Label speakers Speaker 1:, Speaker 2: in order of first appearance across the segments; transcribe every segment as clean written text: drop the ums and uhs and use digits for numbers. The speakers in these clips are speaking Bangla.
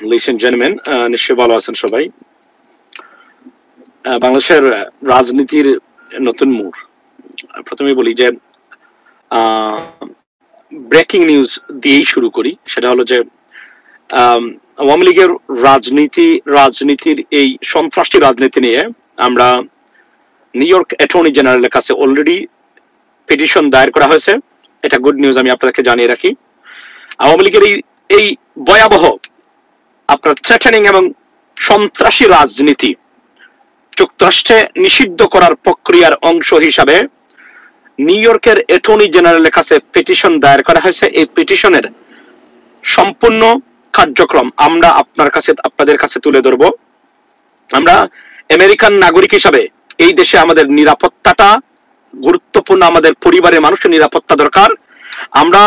Speaker 1: Ladies and gentlemen, নিশ্চয়ই ভালো আছেন সবাই। বাংলাদেশের রাজনীতির নতুন মোড়। প্রথমেই বলি যে ব্রেকিং নিউজ দিয়েই শুরু করি। সেটা হলো যে আওয়ামী লীগের রাজনীতির এই সন্ত্রাসী রাজনীতি নিয়ে আমরা নিউ ইয়র্ক অ্যাটর্নি জেনারেলের কাছে অলরেডি পিটিশন দায়ের করা হয়েছে। এটা গুড নিউজ, আমি আপনাদেরকে জানিয়ে রাখি। আওয়ামী লীগের এই ভয়াবহ আপনার থ্রেটেনিং এবং সন্ত্রাসী রাজনীতি যুক্তরাষ্ট্রে নিষিদ্ধ করার প্রক্রিয়ার অংশ হিসাবে নিউ ইয়র্কের অ্যাটর্নি জেনারেলের কাছে পিটিশন দায়ের করা হয়েছে। এই পিটিশনের সম্পূর্ণ কার্যক্রম আমরা আপনাদের কাছে তুলে ধরব। আমরা আমেরিকান নাগরিক হিসাবে এই দেশে আমাদের নিরাপত্তাটা গুরুত্বপূর্ণ, আমাদের পরিবারের মানুষের নিরাপত্তা দরকার। আমরা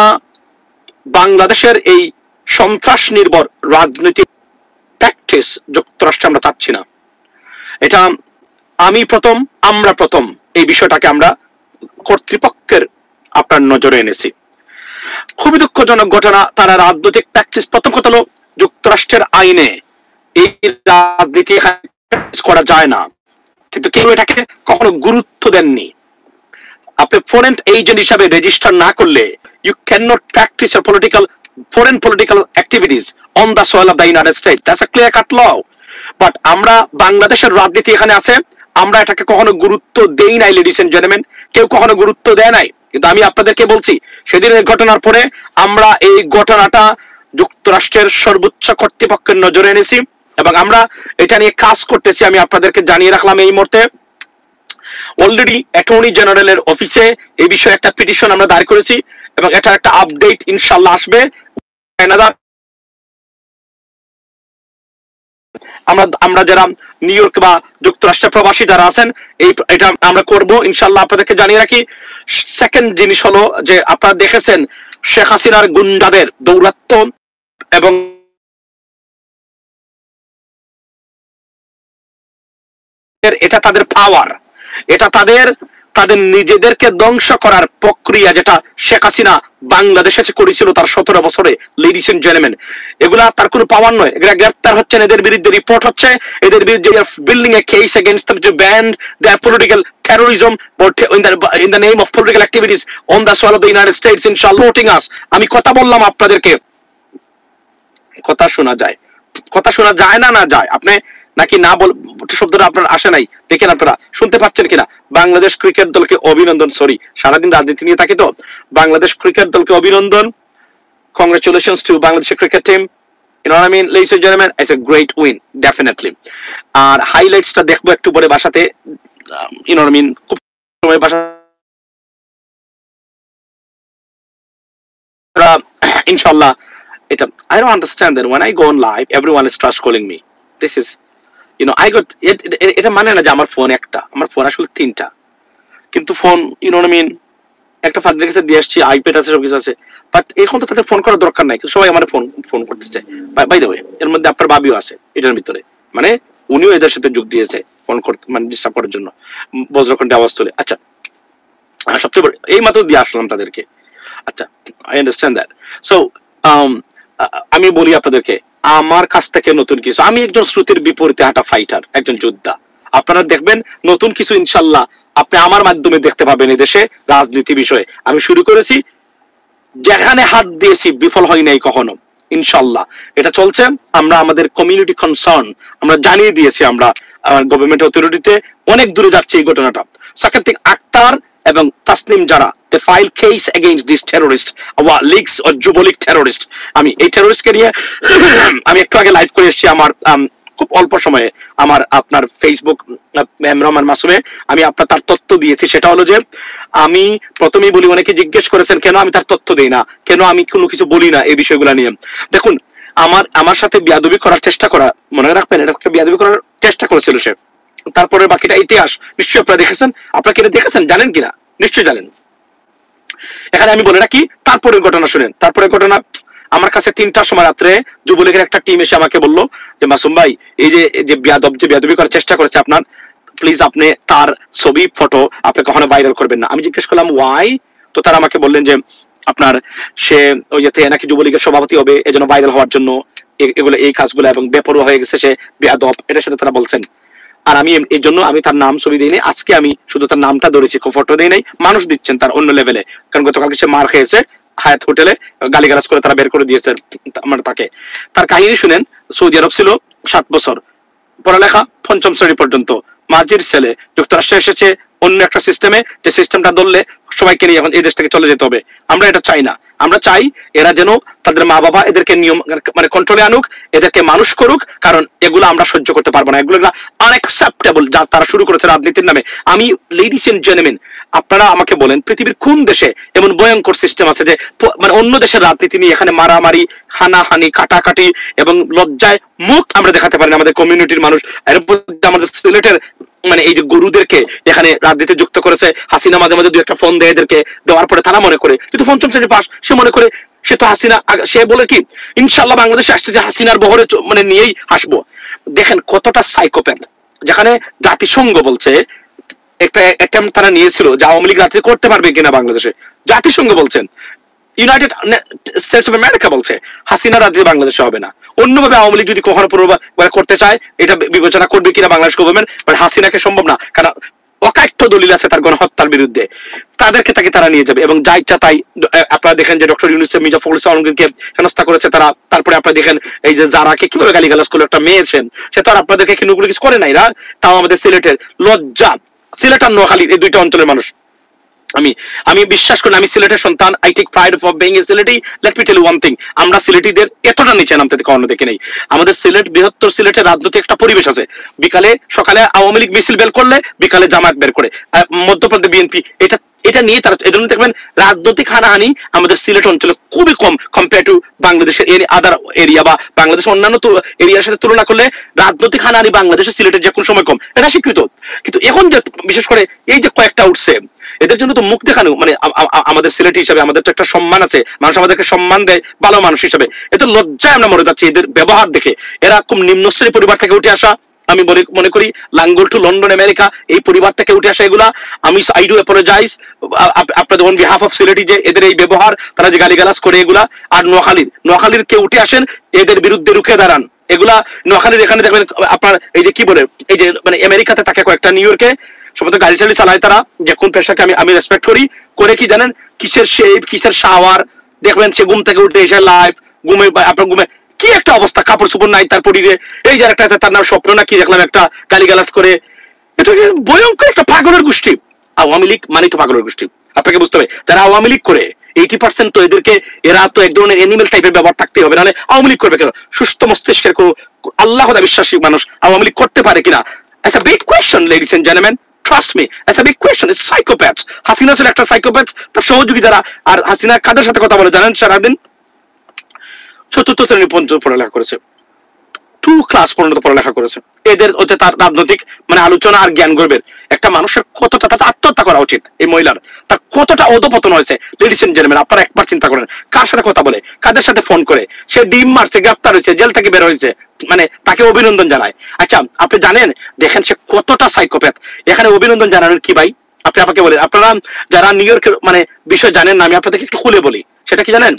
Speaker 1: বাংলাদেশের এই সন্ত্রাস নির্ভর রাজনৈতিক প্র্যাকটিস যুক্তরাষ্ট্রে আমরা চাচ্ছি না। এটা আমরা প্রথম এই বিষয়টাকে আমরা কর্তৃপক্ষের আপনার নজরে এনেছি। খুবই দুঃখজনক ঘটনা। তারা রাজনৈতিক প্র্যাকটিস, প্রথম কথা হলো যুক্তরাষ্ট্রের আইনে এই রাজনীতি করা যায় না, কিন্তু কেউ এটাকে কখনো গুরুত্ব দেননি। আপনি ফরেন এজেন্ট হিসাবে রেজিস্টার না করলে you cannot practice your foreign political activities on the soil of the United States. That's a clear cut law. But আমরা বাংলাদেশের রাজনীতি এখানে আছে, আমরা এটাকে কখনো গুরুত্ব দেই নাই। লেডিস এন্ড জেন্টলম্যান, কেউ কখনো গুরুত্ব দেয় নাই। কিন্তু আমি আপনাদেরকে বলছি, সেদিনের ঘটনার পরে আমরা এই ঘটনাটা যুক্তরাষ্ট্রের সর্বোচ্চ কর্তৃপক্ষের নজরে এনেছি এবং আমরা এটা নিয়ে কাজ করতেছি। আমি আপনাদেরকে জানিয়ে রাখলাম এই মুহূর্তে অলরেডি অ্যাটর্নি জেনারেলের অফিসে এই বিষয়ে একটা পিটিশন আমরা দায়ের করেছি এবং এটা একটা আপডেট ইনশাআল্লাহ আসবে। আমরা যারা নিউ ইয়র্ক বা যুক্তরাষ্ট্রের প্রবাসী যারা আছেন এটা আমরা করব ইনশাআল্লাহ, আপনাদেরকে জানিয়ে রাখি। সেকেন্ড জিনিস হলো যে আপনারা দেখেছেন শেখ হাসিনার গুন্ডাদের দৌরাত্ম্য এবং এটা তাদের পাওয়ার, এটা তাদের নিজেদেরকে ধ্বংস করার প্রক্রিয়া, যেটা শেখ হাসিনা বাংলাদেশে করেছিল তার 17 বছরে। লেডিস এন্ড জেন্টলম্যান, এগুলা তার কোনো পাওয়ার নয়। এগুলা গ্রেফতার হচ্ছেন, এদের বিরুদ্ধে রিপোর্ট হচ্ছে, এদের বিরুদ্ধে building A case against them to ban their political terrorism in the name of political activities on the soil of the United States. Inshallah voting us. আমি কথা বললাম আপনাদেরকে, কথা শোনা যায় না যায় আপনি নাকি না বল শব্দটা আপনার আসে নাই, দেখেন আপনারা শুনতে পাচ্ছেন কিনা। বাংলাদেশ ক্রিকেট দলকে অভিনন্দন। সরি, সারাদিন রাজনীতি নিয়ে থাকি তো। বাংলাদেশ ক্রিকেট দলকে অভিনন্দন। Congratulations to Bangladesh cricket team. You know what I mean, ladies and gentlemen, it's a great win, definitely. আর হাইলাইটসটা দেখবো একটু পরে বাসাতে। You know what I mean, খুব সময় বাসা ইনশাআল্লাহ। এটা I don't understand that when I go on live everyone starts calling me. This is, you know, I got এটা মানে না যে আমার ফোন একটা, আমার ফোন আসলে 3টা, কিন্তু phone, you know what I mean, একটা ফার্স্ট কাছে দিয়ে আসছি, আইপ্যাড আছে, সবকিছু আছে, বাট এখন তো তাদের ফোন করার দরকার নাই, কিন্তু সবাই আমার ফোন করতেছে। বাই দ্য ওয়ে, এর মধ্যে আপনার ভাবিও আছে এটার ভিতরে, মানে উনিও এদের সাথে যোগ দিয়েছে ফোন করতে, মানে ডিস্টার্ব করার জন্য, বজ্রকণ্ঠে আওয়াজ তোলে। আচ্ছা, সবচেয়ে বড় এই মাত্র দিয়ে আসলাম তাদেরকে। আচ্ছা, আই আন্ডারস্ট্যান্ড দ্যাট। সো আমি বলি আপনাদেরকে, আমার কাছ থেকে নতুন কিছু, আমি একজন শ্রুতির বিপরীতে হাঁটা ফাইটার, একজন যোদ্ধা। আপনারা দেখবেন নতুন কিছু ইনশাআল্লাহ আপনি আমার মাধ্যমে দেখতে পাবেন এই দেশে রাজনীতি বিষয়ে। আমি শুরু করেছি, যেখানে হাত দিয়েছি বিফল হয় নাই কখনো, ইনশাআল্লাহ এটা চলছে। আমরা আমাদের কমিউনিটি কনসার্ন আমরা জানিয়ে দিয়েছি, আমরা গভর্নমেন্ট অথরিটিতে অনেক দূরে যাচ্ছে এই ঘটনাটা। সাকিব আক্তার এবং তাসনিম যারা they file case against this terrorist, our leaks or Jubo League terrorist। আমি এই টেররিস্টকে নিয়ে আমি একটু আগে লাইভ করে এসেছি আমার খুব অল্প সময়ে আমার আপনার ফেসবুক রহমান মাসুমে আমি তার তথ্য দিয়েছি। সেটা হলো যে আমি প্রথমেই বলি, অনেকে জিজ্ঞেস করেছেন কেন আমি তার তথ্য দেই না, কেন আমি কোনো কিছু বলি না এই বিষয়গুলো নিয়ে। দেখুন, আমার সাথে বেয়াদবি করার চেষ্টা করা, মনে রাখবেন এটা বেয়াদবি করার চেষ্টা করেছিল সে। তারপরে বাকিটা ইতিহাস নিশ্চয়ই আপনারা দেখেছেন। আপনারা কি দেখেছেন, জানেন কিনা? নিশ্চয়ই জানেন। এখানে আমি বলে রাখি, তারপরের ঘটনা শুনেন। তারপরের ঘটনা, আমার কাছে 3টার সময় রাত্রে যুবলীগের একটা টিম এসে আমাকে বললো যে মাসুম ভাই, এই যে বেয়াদবি করার চেষ্টা করেছে আপনার, প্লিজ আপনি তার ছবি ফটো আপনি কখনো ভাইরাল করবেন না। আমি জিজ্ঞেস করলাম ওয়াই, তো তারা আমাকে বললেন যে আপনার সে ওই যে নাকি যুবলীগের সভাপতি হবে, এজন্য ভাইরাল হওয়ার জন্য এগুলো এই কাজগুলো এবং বেপরোয়া হয়ে গেছে, সে বেয়াদব, এটার সাথে তারা বলছেন। আর আমি এই জন্য আমি তার নাম ছবি দিইনি, আজকে আমি শুধু তার নামটা ধরেছি, ফটো দিই নাই। মানুষ দিচ্ছেন তার অন্য লেভেলে, কারণ গতকালকে সে মার খেয়েছে হায়াত হোটেলে, গালিগালাজ করে তারা বের করে দিয়েছে মানে তাকে। তার কাহিনী শুনেন, সৌদি আরব ছিল 7 বছর, পড়ালেখা 5ম শ্রেণী পর্যন্ত, মাঝির ছেলে, যুক্তরাষ্ট্রে এসেছে অন্য একটা সিস্টেমে, যে সিস্টেমটা ধরলে সবাইকে নিয়ে এখন এই দেশ থেকে চলে যেতে হবে। আমরা এটা চাই না, আমরা চাই এরা যেন তাদের মা বাবা এদেরকে নিয়ম মানে কন্ট্রোলে আনুক, এদেরকে মানুষ করুক, কারণ এগুলো আমরা সহ্য করতে পারবো না, এগুলো আনএক্সেপ্টেবল যা তারা শুরু করেছে রাজনীতির নামে। আমি লেডিস এন্ড জেন্টলম্যান, আপনারা আমাকে বলেন পৃথিবীর কোন দেশে এমন ভয়ঙ্কর সিস্টেম আছে যে মানে অন্য দেশের রাজনীতি নিয়ে এখানে মারামারি, হানাহানি, কাটাকাটি এবং লজ্জায় মুখ আমরা দেখাতে পারি না আমাদের কমিউনিটির মানুষ। এর আমাদের সিলেটের মানে এই যে গরুদেরকে এখানে রাজনীতি যুক্ত করেছে হাসিনা, মাঝে মাঝে 2-1 ফোন দেয় এদেরকে, দেওয়ার পরে তারা মনে করে কিন্তু 5ম শ্রেণী পাস, সে মনে করে সে তো হাসিনা, সে বলে কি ইনশাল্লাহ বাংলাদেশে আসছে যে হাসিনার বহরে মানে নিয়েই হাসবো। দেখেন কতটা সাইকোপ্যাথ, যেখানে জাতিসংঘ বলছে একটা অ্যাটেম্প তারা নিয়েছিল যে আওয়ামী লীগ রাজনীতি করতে পারবে কিনা বাংলাদেশে, জাতিসংঘ বলছেন, ইউনাইটেড স্টেটস অফ আমেরিকা বলছে হাসিনা রাজনীতি বাংলাদেশে হবে না। অন্যভাবে আওয়ামী লীগ যদি কখনো করতে চায় এটা বিবেচনা করবে কিনা বাংলাদেশ গভর্নমেন্ট, বাট হাসিনাকে সম্ভব না, কারণ অকাট্য দলিল আছে তার গণহত্যার বিরুদ্ধে, তাদেরকে তাকে তারা নিয়ে যাবে। এবং যা ইচ্ছা তাই, আপনারা দেখেন যে ডক্টর ইউনূস মির্জা ফখরুল ইসলাম আলমগীরকে হেনস্থা করেছে তারা, তারপরে আপনারা দেখেন এই যে যারাকে কিভাবে গালিগালাজ করলো, একটা মেয়ে সে তো আর আপনাদেরকে কিনুগুলো কিছু করে নাই, তাও আমাদের সিলেটের লজ্জা, সিলেট আর নোয়াখালীর এই 2টা অঞ্চলের মানুষ। আমি বিশ্বাস করি, আমি সিলেটের সন্তান, I take pride of being a Sylheti. Let me tell you one thing, আমরা সিলেটিদের এতটা নিচে নামতে কখনো দেখি নাই। আমাদের সিলেট, বৃহত্তর সিলেটের রাজনৈতিক একটা পরিবেশ আছে, বিকালে সকালে আওয়ামী লীগ মিছিল বের করলে বিকালে জামায়াত বের করে, মধ্যপ্রদেশ বিএনপি, এটা নিয়ে তারা, এজন্য দেখবেন রাজনৈতিক হানাহানি আমাদের সিলেট অঞ্চলে খুবই কম কম্পেয়ার টু বাংলাদেশের আদার এরিয়া বা বাংলাদেশের অন্যান্য এরিয়ার সাথে তুলনা করলে রাজনৈতিক হানাহানি বাংলাদেশের সিলেটের যে কোনো সময় কম, এটা স্বীকৃত। কিন্তু এখন যে বিশেষ করে এই যে কয়েকটা উঠছে, এদের জন্য তো মুখ দেখানো মানে আমাদের সিলেটি হিসাবে আমাদের তো একটা সম্মান আছে, মানুষ আমাদেরকে সম্মান দেয় ভালো মানুষ হিসাবে, এত লজ্জায় আমরা মরে যাচ্ছি এদের ব্যবহার দেখে। এরা খুব নিম্নস্তরী পরিবার থেকে উঠে আসা, আমি মনে করি লাঙ্গল টু লন্ডন আমেরিকা এই পরিবার থেকে উঠে আসা এগুলা। আমি আই ডু অ্যাপোলোজাইজ আপনাদের অন বিহাফ অফ সিলেটি যে এদের এই ব্যবহার, তারা যে গালিগালাজ করে এগুলা। আর নোয়াখালীর কেউ উঠে আসেন এদের বিরুদ্ধে রুখে দাঁড়ান, এগুলা নোয়াখালীর এখানে দেখবেন আপনার এই যে কি বলে এই যে মানে আমেরিকাতে থাকে কয়েকটা, নিউ ইয়র্কে সমস্ত গাড়ি চালি চালায় তারা, যে কোন পেশাকে আমি রেসপেক্ট করি, করে কি জানেন কিসের শেভ, কিসের শাওয়ার, দেখবেন সে ঘুম থেকে উঠে এসে লাইভ ঘুমে, আপনার ঘুমে কি একটা অবস্থা, কাপড় চোপড় নাই তার পরিরে, এই যে একটা তার নাম স্বপ্ন না কি দেখলাম একটা গালিগালাজ করে, এটা ভয়ঙ্কর একটা পাগলের গোষ্ঠী। আওয়ামী লীগ মানে তো পাগলের গোষ্ঠী, আপনাকে বুঝতে হবে। যারা আওয়ামী লীগ করে 80% তো এদেরকে, এরা তো এক ধরনের অ্যানিমেল টাইপের ব্যবহার থাকতেই হবে, নাহলে আওয়ামী লীগ করবে কেন? সুস্থ মস্তিষ্কের কোনো আল্লাহদা বিশ্বাসী মানুষ আওয়ামী লীগ করতে পারে কিনা? It's a big question, ladies and gentlemen. Trust me, it's a big question. It's psychopaths. Hasina ছিল একটা সাইকোপ্যাথ, তার সহযোগী যারা। আর হাসিনা কাদের সাথে কথা বলে জানেন? সারাদিন 4th শ্রেণী পর্যন্ত পড়ালেখা করেছে, 2 ক্লাস পর্যন্ত পড়ালেখা করেছে। এদের হচ্ছে তার রাজনৈতিক মানে আলোচনা আর জ্ঞান গর্বের। একটা মানুষের কতটা তার আত্মহত্যা করা উচিত, এই মহিলার তার কতটা অধপতন হয়েছে। লেডিস এন্ড জেন্টলম্যান, আপনারা একবার চিন্তা করেন, কার সাথে কথা বলে, কাদের সাথে ফোন করে, সে ডিম মারছে, গ্রেফতার হয়েছে, জেল থেকে বের হয়েছে, মানে তাকে অভিনন্দন জানায়। আচ্ছা আপনি জানেন, দেখেন সে কতটা সাইকোপ্যাথ। এখানে অভিনন্দন জানানোর কি ভাই? আপনি আমাকে বলেন, আপনারা যারা নিউ ইয়র্কের মানে বিষয় জানেন না, আমি আপনাদেরকে একটু খুলে বলি। সেটা কি জানেন?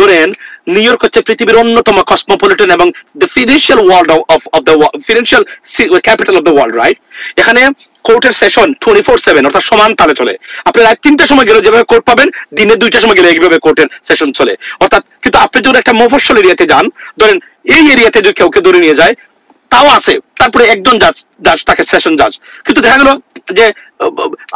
Speaker 1: ধরেন নিউ ইয়র্ক হচ্ছে পৃথিবীর অন্যতম কসমোপলিটন এবং the financial world of the financial capital of the world, right? এখানে কোর্টের সেশন 24/7 অর্থাৎ সমান তালে চলে। আপনি রাত 3টার সময় গেলে যেভাবে কোর্ট পাবেন, দিনে 2টার সময় গেলে এইভাবে কোর্টের সেশন চলে। অর্থাৎ কিন্তু আপনি যদি একটা মফস্বল এরিয়াতে যান, ধরেন এই এরিয়াতে যদি কেউ ধরে নিয়ে যায় তাও আছে, তারপরে একজন জাজ তাকে সেশন জাজ। কিন্তু দেখা গেল যে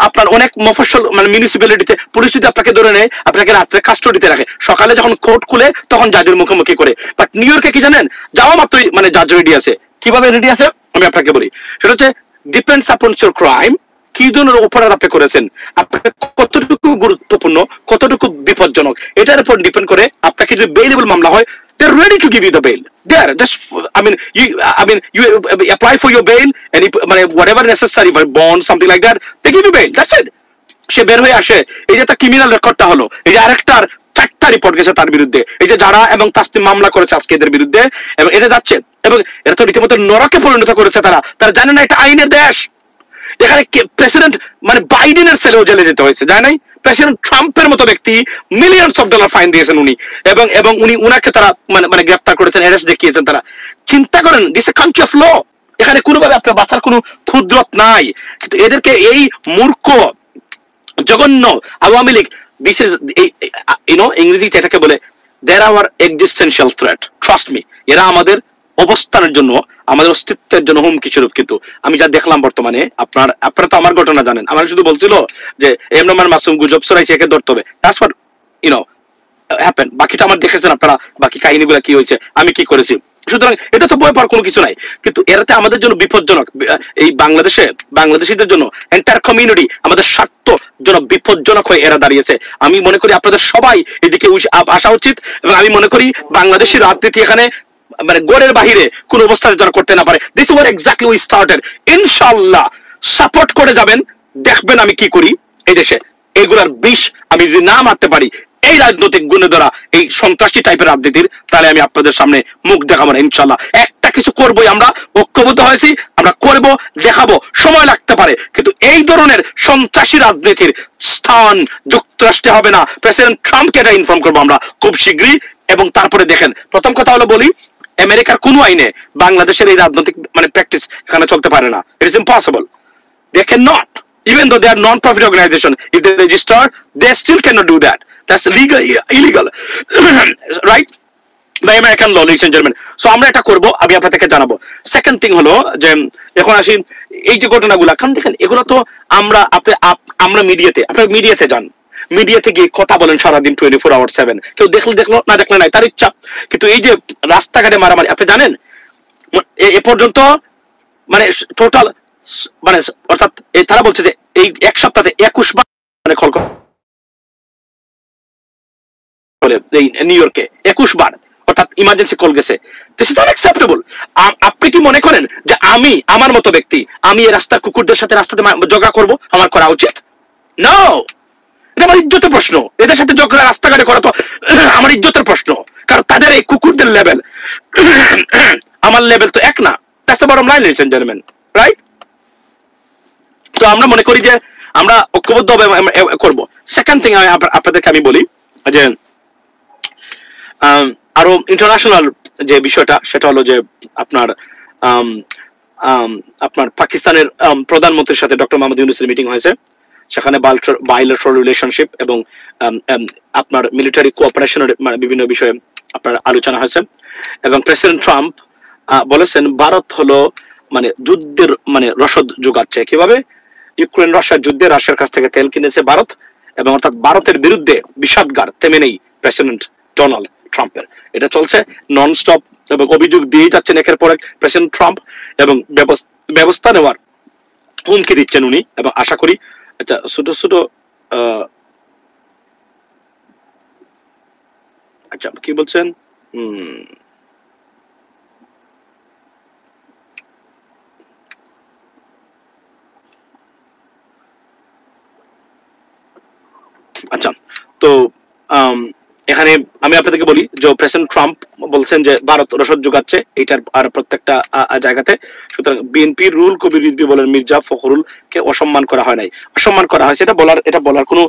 Speaker 1: আপনার অনেক মফস্বল মানে মিউনিসিপ্যালিটিতে পুলিশ যদি আপনাকে ধরে নেয়, আপনাকে রাত্রে কাস্টডিতে রাখে, সকালে যখন কোর্ট খুলে তখন জাজের মুখোমুখি করে। বাট নিউ ইয়র্কে কি জানেন, যাওয়া মাত্রই মানে জাজ রেডি আছে। কিভাবে রেডি আছে আমি আপনাকে বলি, সেটা হচ্ছে ডিপেন্ডস আপন ইওর ক্রাইম, কি ধরনের অপরাধ আপনি করেছেন, আপনার কতটুকু গুরুত্বপূর্ণ, কতটুকু বিপজ্জনক, এটার উপর ডিপেন্ড করে আপনাকে যদি বেইলেবল মামলা হয়, they're ready to give you the bail. There, just you apply for your bail and whatever necessary for bond, something like that, they give you bail. That's it. সে বের হয়ে আসে। এই যে তার ক্রিমিনাল রেকর্ডটা হলো, এই যে আরেকটার 4টা রিপোর্ট গেছে তার বিরুদ্ধে, এই যে যারা এবং তাসনিম মামলা করেছে আজকে এদের বিরুদ্ধে, এবং এটা যাচ্ছে এবং এরা তো রীতিমতো নরকে পরিণত করেছে। তারা জানে না এটা আইনের দেশ। এখানে প্রেসিডেন্ট মানে বাইডেনের ছেলেও জেলে যেতে হয়েছে, যায় নাই? প্রেসিডেন্ট ট্রাম্পের মতো ব্যক্তি মিলিয়নস অফ ডলার ফাইন দিয়েছেন উনি, এবং এবং উনি উনাকে তারা মানে গ্রেফতার করেছেন, অ্যারেস্ট দেখিয়েছেন তারা। চিন্তা করেন, this a country of law, এখানে কোনোভাবে আপনার বাঁচার কোনো ক্ষুদ্রত নাই। কিন্তু এদেরকে এই মূর্খ জঘন্য আওয়ামী লীগ, দিস ইজ ইংরেজিতে এটাকে বলে there our existential threat, trust me. এরা আমাদের অবস্থানের জন্য, আমাদের অস্তিত্বের জন্য হুমকি স্বরূপ। কিন্তু আমি যা দেখলাম বর্তমানে, আপনারা তো আমার ঘটনা জানেন, আমার শুধু বলছিল যে এমন মাসুম গুজব ছড়াইছে, একে ধরতে হবে, দ্যাটস হোয়াট হ্যাপেন। বাকিটা আমার দেখেছেন আপনারা, বাকি কাহিনীগুলো কি হয়েছে, আমি কি করেছি। সুতরাং এটা তো বই পাওয়ার কোনো কিছু নাই, কিন্তু এরাতে আমাদের জন্য বিপজ্জনক। এই বাংলাদেশিদের জন্য, এন্টায়ার কমিউনিটি, আমাদের স্বার্থ জন্য বিপজ্জনক হয়ে এরা দাঁড়িয়েছে। আমি মনে করি আপনাদের সবাই এদিকে আসা উচিত, এবং আমি মনে করি বাংলাদেশের রাজনীতি এখানে মানে গড়ের বাহিরে কোন অবস্থাতে যারা করতে না পারে। This war exactly we started. ইনশাআল্লাহ সাপোর্ট করে যাবেন, দেখবেন আমি কি করি এই দেশে। এগুলার বিষ আমি যদি না মারতে পারি, এই রাজনৈতিক গুণে দ্বারা, এই সন্ত্রাসী টাইপের রাজনীতির, তাহলে আমি আপনাদের সামনে মুখ দেখাবো না ইনশাআল্লাহ। একটা কিছু করবোই, আমরা ঐক্যবদ্ধ হয়েছি, আমরা করব, দেখাবো, সময় লাগতে পারে, কিন্তু এই ধরনের সন্ত্রাসী রাজনীতির স্থান যুক্তরাষ্ট্রে হবে না। প্রেসিডেন্ট ট্রাম্পকে এটা ইনফর্ম করবো আমরা খুব শীঘ্রই। এবং তারপরে দেখেন, প্রথম কথা হলো বলি, আমেরিকার কোন আইনে বাংলাদেশের এই রাজনৈতিক মানে প্র্যাকটিস এখানে চলতে পারে না। It is impossible, they cannot, even though they are non-profit organization, if they register, they still cannot do that. That's legal, illegal. Right? By American law, ladies and gentlemen. So আমরা এটা করব, আমি আপনাদেরকে জানাবো। সেকেন্ড থিং হলো যে এখন আসি এই যে ঘটনাগুলো, কারণ দেখেন এগুলো তো আমরা মিডিয়াতে যান, মিডিয়াতে গিয়ে কথা বলেন সারাদিন 24/7, কেউ দেখলো না দেখলে নাই, তার ইচ্ছা। কিন্তু এই যে রাস্তাঘাটে মারামারি, আপনি জানেন এ পর্যন্ত মানে টোটাল মানে অর্থাৎ তারা বলছে যে এই এক সপ্তাহে 21 বার মানে এই নিউ ইয়র্কে 21 বার অর্থাৎ ইমার্জেন্সি কল গেছে। This is unacceptable. আপনি কি মনে করেন যে আমি, আমার মতো ব্যক্তি, আমি এই রাস্তার কুকুরদের সাথে রাস্তাতে ঝগড়া করব? আমার করা উচিত? নো, এটা আমার ইজ্জতের প্রশ্ন। এদের সাথে ঝগড়া রাস্তাঘাটে করা তো আমার ইজ্জতের প্রশ্ন, কারণ তাদের এই কুকুরদের লেভেল আমার লেভেল তো এক না। That's the bottom line, ladies and gentleman, right? তো আমরা মনে করি যে আমরা ঐক্যবদ্ধ করব। সেকেন্ড থিং আপনাদেরকে আমি বলি যে আরো ইন্টারন্যাশনাল যে বিষয়টা, সেটা হলো যে আপনার পাকিস্তানের প্রধানমন্ত্রীর সাথে ডক্টর মোহাম্মদ ইউনূসের মিটিং হয়েছে। সেখানে বাইলেটারাল রিলেশনশিপ এবং আপনার মিলিটারি কোঅপারেশনের মানে বিভিন্ন বিষয়ে আপনার আলোচনা হয়েছে। এবং প্রেসিডেন্ট ট্রাম্প বলেছেন ভারত হলো মানে যুদ্ধের মানে রসদ যোগাচ্ছে। কিভাবে? ইউক্রেন রাশিয়ার যুদ্ধে রাশিয়ার কাছ থেকে তেল কিনেছে ভারত, এবং অর্থাৎ ভারতের বিরুদ্ধে বিষাদগার থেমে নেই প্রেসিডেন্ট ডোনাল্ড ট্রাম্পের। এটা চলছে নন স্টপ, এবং অভিযোগ দিয়ে যাচ্ছেন একের পর এক প্রেসিডেন্ট ট্রাম্প, এবং ব্যবস্থা নেওয়ার হুমকি দিচ্ছেন উনি। এবং আশা করি আচ্ছা ছোট ছোট আচ্ছা কি বলছেন, আচ্ছা তো এখানে আমি আপনাদেরকে বলি যে প্রেসিডেন্ট ট্রাম্প বলছেন যে ভারত রসদ যোগাচ্ছে এটার আর প্রত্যেকটা জায়গাতে। সুতরাং বিএনপির রুল কবির রিজভী বলেন মির্জা ফখরুল কে অসম্মান করা হয় নাই, অসম্মান করা হয়েছে, এটা বলার কোনো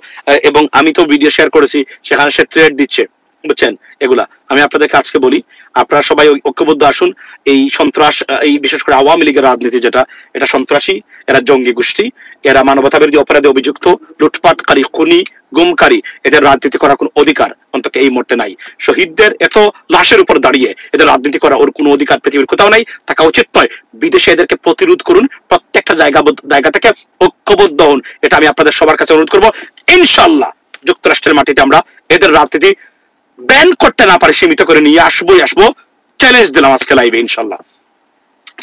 Speaker 1: এবং আমি তো ভিডিও শেয়ার করেছি, সেখানে সে থ্রেট দিচ্ছে, বুঝছেন? এগুলা আমি আপনাদেরকে আজকে বলি, আপনারা সবাই ঐক্যবদ্ধ আসুন। এই সন্ত্রাস, এই বিশেষ করে আওয়ামী লীগের রাজনীতি যেটা, এটা সন্ত্রাসী, এরা জঙ্গি গোষ্ঠী, এরা মানবতা বিরোধী অপরাধে অভিযুক্ত, লুটপাটকারী, খুনি, গুমকারী, এদের রাজনীতি করার কোনো অধিকার অন্তত এই মুহূর্তে নাই। শহীদদের এত লাশের উপর দাঁড়িয়ে এদের রাজনীতি করার ওর কোনো অধিকার পৃথিবীর কোথাও নাই, থাকা উচিত নয়। বিদেশে এদেরকে প্রতিরোধ করুন, প্রত্যেকটা জায়গা থেকে ঐক্যবদ্ধ হন, এটা আমি আপনাদের সবার কাছে অনুরোধ করবো। ইনশাআল্লাহ যুক্তরাষ্ট্রের মাটিতে আমরা এদের রাজনীতি ব্যান করতে না পারে সীমিত করে নিয়ে আসবো, চ্যালেঞ্জ দিলাম আজকে লাইভে ইনশাআল্লাহ।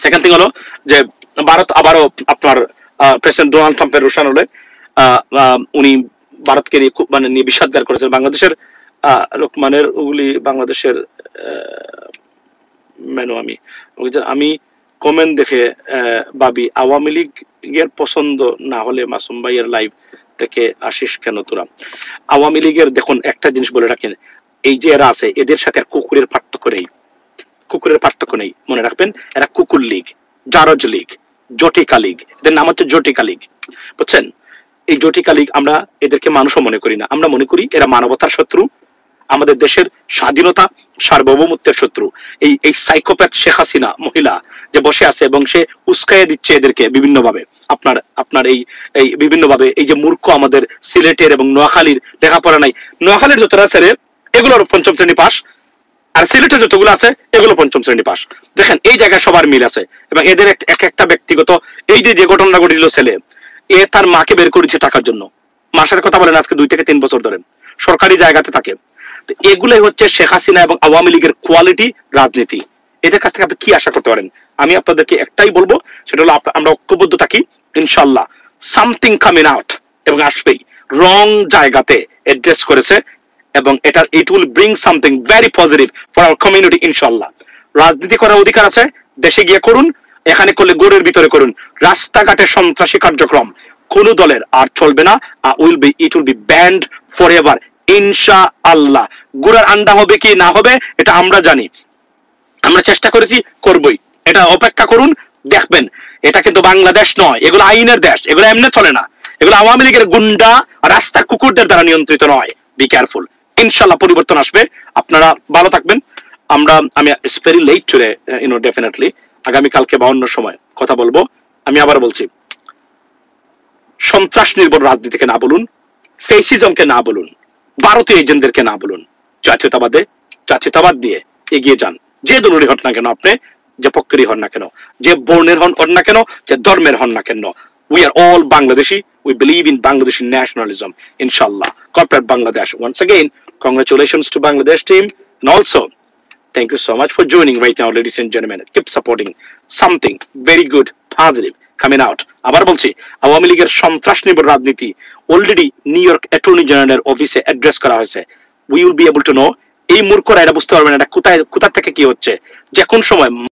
Speaker 1: সেকেন্ড থিং হলো যে ভারত আবারও আপনার প্রেসিডেন্ট ডোনাল্ড ট্রাম্পের রোশানলে উনি ভারতকে নিয়ে বিষাদগার করেছেন। বাংলাদেশের লোকমানের ওগুলি বাংলাদেশের আমি কমেন্ট দেখে ভাবি আওয়ামী লীগের পছন্দ না হলে মাসুম ভাইয়ের লাইভ থেকে আসিস কেন তোরা? আওয়ামী লীগের দেখুন একটা জিনিস বলে রাখেন, এই যে এরা আছে এদের সাথে কুকুরের পার্থক্য নেই, মনে রাখবেন। এরা কুকুর লীগ, জারজ লীগ, জটিকা লীগ, এদের নাম হচ্ছে জটিকা লীগ, বুঝছেন? এই জটিকা লীগ আমরা এদেরকে মানুষও মনে করি না, আমরা মনে করি এরা মানবতার শত্রু, আমাদের দেশের স্বাধীনতা সার্বভৌমত্বের শত্রু। এই সাইকোপ্যাথ শেখ হাসিনা মহিলা যে বসে আছে এবং সে উস্কাইয়ে দিচ্ছে এদেরকে বিভিন্ন ভাবে, আপনার এই এই বিভিন্ন ভাবে, এই যে মূর্খ আমাদের সিলেটের এবং নোয়াখালীর লেখাপড়া নাই, নোয়াখালীর যতটা ছেলে এগুলোর পঞ্চম শ্রেণী পাস, আর সিলেটের যতগুলো আছে এগুলো পঞ্চম শ্রেণী পাস। দেখেন এই জায়গায় সবার মিল আছে, এবং এদের এক একটা ব্যক্তিগত, এই যে ঘটনা ঘটিল, ছেলে এ তার মাকে বের করেছে টাকার জন্য, মাসের কথা বলেন আজকে 2 থেকে 3 বছর ধরে সরকারি জায়গাতে থাকে। এগুলাই হচ্ছে শেখ হাসিনা এবং আওয়ামী লীগের কোয়ালিটি রাজনীতি। এদের কাছ থেকে আপনি কি আশা করতে পারেন? আমি আপনাদেরকে একটাই বলবো, সেটা হলো আমরা ঐক্যবদ্ধ থাকি, ইনশাল্লাহ সামথিং কামিং আউট, এবং আসবেই। রং জায়গাতে অ্যাড্রেস করেছে, এবং এটা it will bring something very positive for our community ইনশাল্লাহ। রাজনীতি করার অধিকার আছে, দেশে গিয়ে করুন, এখানে করলে গড়ের ভিতরে করুন। রাস্তাঘাটে সন্ত্রাসী কার্যক্রম কোন দলের আর চলবে না, it will be band for ever ইনশাআল্লাহ। গুড়ার আন্ডা হবে কি না হবে এটা আমরা জানি, আমরা চেষ্টা করেছি, করবই। এটা অপেক্ষা করুন, দেখবেন। এটা কিন্তু বাংলাদেশ নয়, এগুলো আইনের দেশ, এগুলো এমনি চলে না, এগুলো আওয়ামী লীগের গুন্ডা রাস্তার কুকুরদের দ্বারা নিয়ন্ত্রিত নয়। বি কেয়ারফুল, ইনশাল্লাহ পরিবর্তন আসবে। আপনারা ভালো থাকবেন। আমি ভেরি লেট টুডে, ডেফিনেটলি আগামী কালকে 52 সময় কথা বলবো। আমি আবার বলছি, সন্ত্রাস নির্ভর রাজনীতিকে না বলুন, ফেসিজমকে না বলুন, ভারতীয় এজেন্টদেরকে না বলুন, জাতীয়তাবাদ দিয়ে এগিয়ে যান। যে দলেরই হন না কেন আপনি, যে পক্ষেরই হন না কেন, যে বর্ণের হন না কেন, যে ধর্মের হন না কেন, we are all Bangladeshi, we believe in Bangladeshi nationalism, inshallah. Corporate Bangladesh, once again congratulations to Bangladesh team, and also thank you so much for joining right now, ladies and gentlemen. Keep supporting something very good, positive coming out. আবার বলছি, আওয়ামী লীগের সন্ত্রাস নির্ভর রাজনীতি অলরেডি নিউ ইয়র্ক অ্যাটর্নি জেনারেলের অফিসে অ্যাড্রেস করা হয়েছে। We will be able to know. এই মূর্খরা এটা বুঝতে পারবেন এটা কোথা থেকে কি হচ্ছে, যে কোন সময়